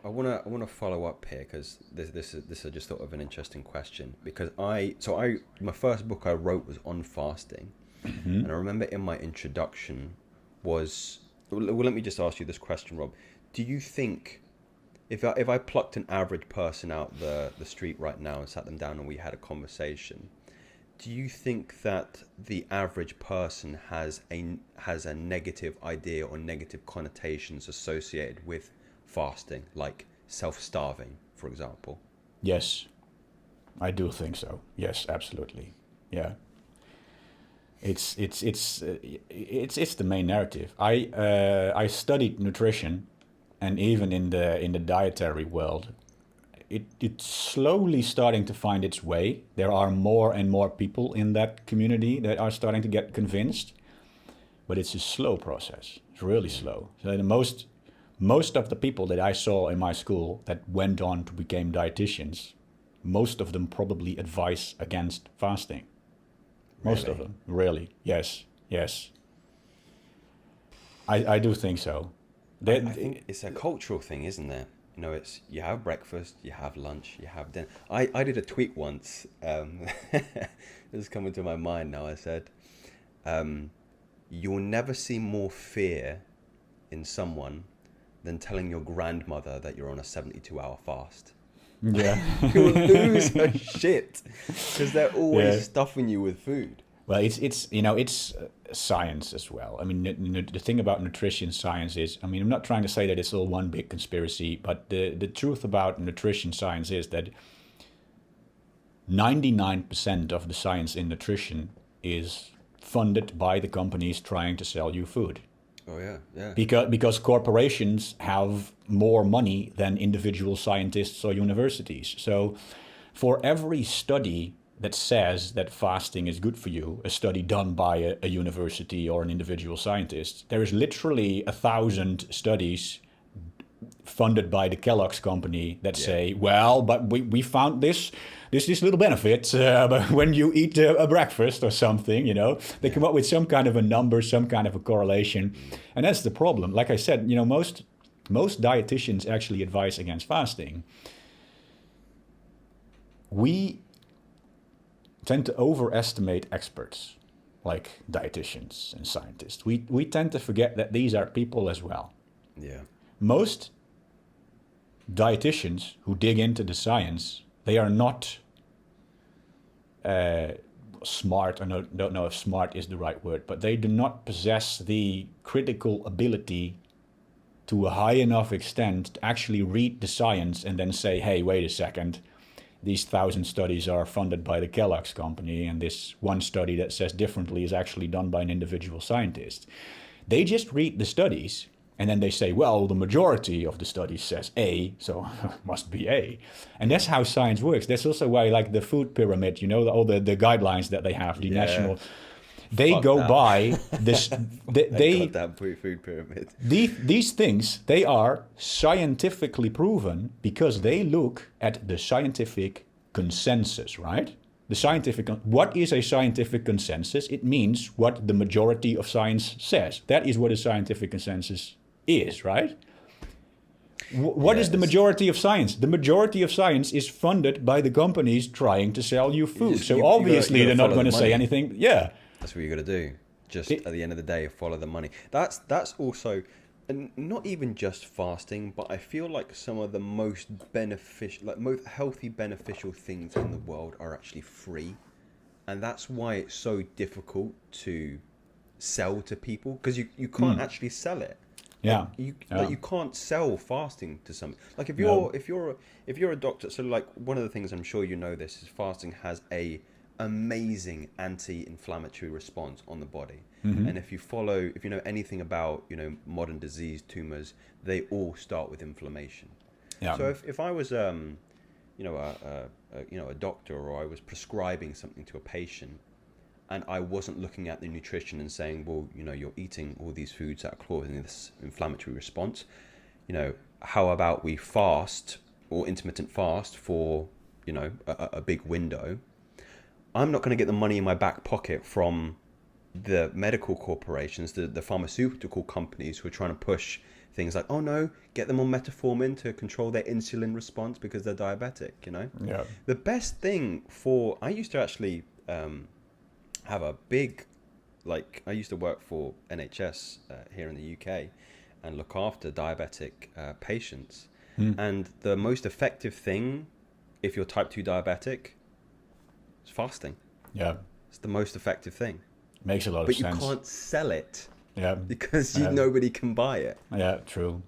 I wanna follow up here because this is just sort of an interesting question because my first book I wrote was on fasting, and I remember in my introduction was well, let me just ask you this question, Rob. Do you think if I plucked an average person out the street right now and sat them down and we had a conversation, do you think that the average person has a negative idea or negative connotations associated with fasting, like self-starving, for example? Yes, I do think so. Yes, absolutely. Yeah. It's the main narrative. I studied nutrition, and even in the dietary world, it's slowly starting to find its way. There are more and more people in that community that are starting to get convinced, but it's a slow process. It's really slow. So most of the people that I saw in my school that went on to become dietitians, most of them probably advise against fasting. Most of Really? them, really. Yes, yes. I do think so. I That, think it's a cultural thing, isn't there? It's you have breakfast, you have lunch, you have dinner. I did a tweet once. This is coming to my mind now. I said, "You'll never see more fear in someone than telling your grandmother that you're on a 72-hour fast. yeah. You'll lose her shit because they're Yeah. always stuffing you with food." Well, it's science as well. I mean, the thing about nutrition science is, I mean, I'm not trying to say that it's all one big conspiracy, but the truth about nutrition science is that 99% of the science in nutrition is funded by the companies trying to sell you food. Oh yeah, yeah, Because corporations have more money than individual scientists or universities. So for every study that says that fasting is good for you, a study done by a university or an individual scientist, there is literally 1,000 studies funded by the Kellogg's company that yeah, say, well, but we found this little benefit but when you eat a breakfast or something, they yeah. come up with some kind of a number, some kind of a correlation, and that's the problem. Like I said, most dietitians actually advise against fasting. We tend to overestimate experts like dietitians and scientists. We tend to forget that these are people as well. Yeah. Most dietitians who dig into the science, they are not smart. I don't know if smart is the right word, but they do not possess the critical ability to a high enough extent to actually read the science and then say, hey, wait a second, these 1,000 studies are funded by the Kellogg's company, and this one study that says differently is actually done by an individual scientist. They just read the studies, and then they say, well, the majority of the studies says A, so must be A. And that's how science works. That's also why, like the food pyramid, all the guidelines that they have, the Yeah. national, they Fuck go that. by this. That They goddamn food pyramid. these things, they are scientifically proven because they look at the scientific consensus, right? What is a scientific consensus? It means what the majority of science says. That is what a scientific consensus is, right? What is the Yes. majority of science? The majority of science is funded by the companies trying to sell you food. Just, So you obviously gotta they're not follow going the to say money. anything. Yeah. That's what you got to do. Just It, at the end of the day, follow the money. That's also, and not even just fasting, but I feel like some of the most beneficial, like most healthy, beneficial things in the world are actually free, and that's why it's so difficult to sell to people because you can't actually sell it. Like yeah. Yeah. you can't sell fasting to some, like No. if you're a doctor. So like one of the things, I'm sure you know this, is fasting has a amazing anti-inflammatory response on the body. And if you know anything about modern disease, tumors, they all start with inflammation. Yeah. So if I was a doctor, or I was prescribing something to a patient, and I wasn't looking at the nutrition and saying, well, you're eating all these foods that are causing this inflammatory response, how about we fast or intermittent fast for a big window. I'm not going to get the money in my back pocket from the medical corporations, the pharmaceutical companies who are trying to push things like, oh no, get them on metformin to control their insulin response because they're diabetic, you know? Yeah. The best thing I used to actually have a big, I used to work for NHS here in the UK and look after diabetic patients. And the most effective thing, if you're type 2 diabetic, is fasting. Yeah. It's the most effective thing. Makes a lot of But sense. you can't sell it. Yeah. Because nobody can buy it. Yeah, true.